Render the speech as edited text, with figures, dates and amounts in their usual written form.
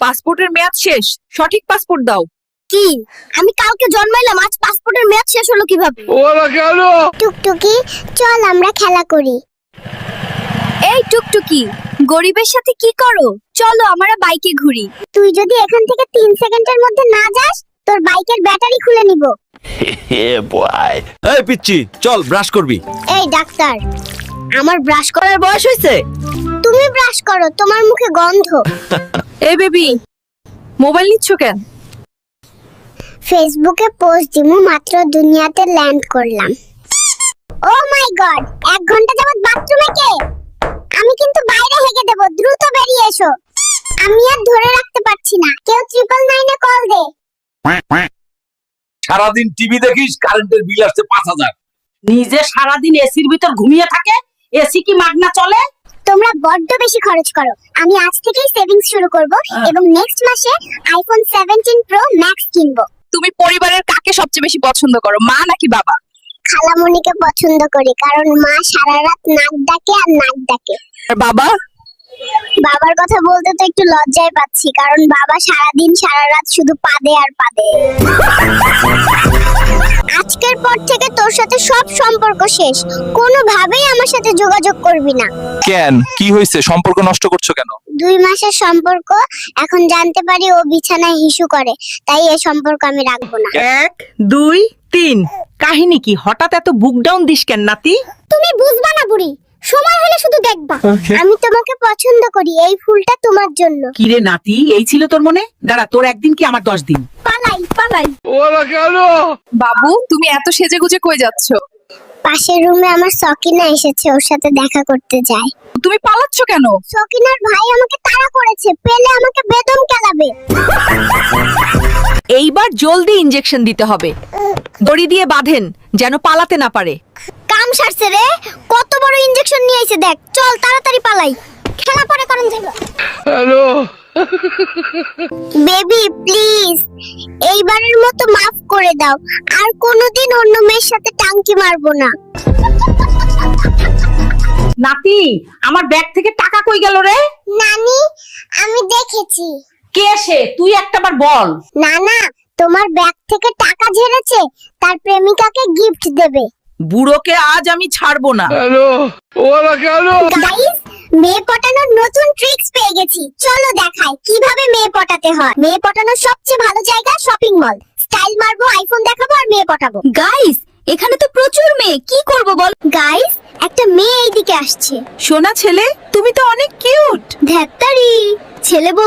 পাসপোর্টের মেয়াদ শেষ, সঠিক পাসপোর্ট দাও। কি? আমি কালকে জন্মাইলাম, আজ পাসপোর্টের মেয়াদ শেষ হলো কিভাবে? ওরা কেন? টুকটুকি, চল আমরা খেলা করি। এই টুকটুকি, গরিবের সাথে কি করো? চলো আমরা বাইকে ঘুরি। তুই যদি এখান থেকে 3 সেকেন্ডের মধ্যে না যাস, তোর বাইকের ব্যাটারি খুলে নিব। এই পিচ্চি, চল ব্রাশ করবি। এই ডাক্তার, আমার ব্রাশ করার বয়স হয়েছে? তুমি ব্রাশ করো, তোমার মুখে গন্ধ। এই বেবি, মোবাইল নিচ্ছ কেন? ফেসবুকে পোস্ট দিমু, মাত্র দুনিয়াতে ল্যান্ড করলাম। ও মাই গড, 1 ঘন্টা যাবত বাথরুমে কে? আমি কিন্তু বাইরে হেগে দেব, দ্রুত বেরিয়ে এসো। আমি আর ধরে রাখতে পারছি না, কেউ 999 এ কল দে। সারাদিন টিভি দেখিস, কারেন্টের বিল আসছে 5000। নিজে সারাদিন এসির ভিতর ঘুমিয়ে থাকে, এসি কি মাগনা চলে? তোমরা বড্ড বেশি খরচ করো। আমি আজ থেকেই সেভিংস শুরু করব এবং নেক্সট মাসে আইফোন 17 প্রো ম্যাক্স কিনবো। তুমি পরিবারের কাকে সবচেয়ে বেশি পছন্দ করো, মা নাকি বাবা? খালামণিকে পছন্দ করি, কারণ মা সারা রাত নাক ডাকে আর নাক ডাকে। আর বাবা? বাবার কথা বলতে তো একটু লজ্জায় পাচ্ছি, কারণ বাবা সারাদিন সারা রাত শুধু পাদে আর পাদে। আজকের পর থেকে তোর সাথে সব সম্পর্ক শেষ, কোনোভাবেই আমার সাথে যোগাযোগ করবি না। কেন, কি হয়েছে? সম্পর্ক নষ্ট করছো কেন? 2 মাসের সম্পর্ক, এখন জানতে পারি ও বিছানায় হিসু করে, তাই এই সম্পর্ক আমি রাখবো না। 1 2 3 কাহিনী কি? হঠাৎ এত বুক ডাউন দিস কেন নাতি? তুমি বুঝবা না বুড়ি, সময় হলে শুধু দেখবা। আমি তোমাকে পছন্দ করি, এই ফুলটা তোমার জন্য। কি রে নাতি, এই ছিল তোর মনে? দাঁড়া, তোর একদিন কি আমার 10 দিন? পালাই পালাই। ওরা কেন? বাবু, তুমি এত সেজেগুজে কই যাচ্ছ? পাশের রুমে আমার সকিনা এসেছে, ওর সাথে দেখা করতে যাই। তুমি পালাচ্ছ কেন? সকিনার ভাই আমাকে তাড়া করেছে, পেলে আমাকে বেদম কেলাবে। এইবার জলদি ইনজেকশন দিতে হবে, দড়ি দিয়ে বাঁধেন যেন পালাতে না পারে। কাম সারছে রে, কত বড় ইনজেকশন নিয়ে আইছে দেখ। চল তাড়াতাড়ি পালাই, খেলা পরে করেন যাইব। হ্যালো। বেবি প্লিজ, এইবারের মতো মাফ করে দাও, আর কোনোদিন অন্য মেয়ের সাথে টাঙ্কি মারবো না। নাতি, আমার ব্যাগ থেকে টাকা কই গেল রে? নানি, আমি দেখেছি। কে সে? তুই একটাবার বল। না না, তোমার ব্যাগ থেকে টাকা ঝেড়েছে, তার প্রেমিকাকে গিফট দেবে। বুড়োকে আজ আমি ছাড়বো না। হ্যালো, ওরা কেন? গাইস, মেয়ে পটানোর নতুন ট্রিক্স পেয়ে গেছি, চলো দেখাই কিভাবে মেয়ে পটাতে হয়। মেয়ে পটানোর সবচেয়ে ভালো জায়গা শপিং মল। স্টাইল মারবো, আইফোন দেখাবো আর মেয়ে পটাবো। গাইস, এখানে তো প্রচুর মেয়ে, কি করব বল? গাইস, একটা মেয়ে এইদিকে আসছে। সোনা ছেলে, তুমি তো অনেক কিউট। ধ্যাত্তারি, ছেলে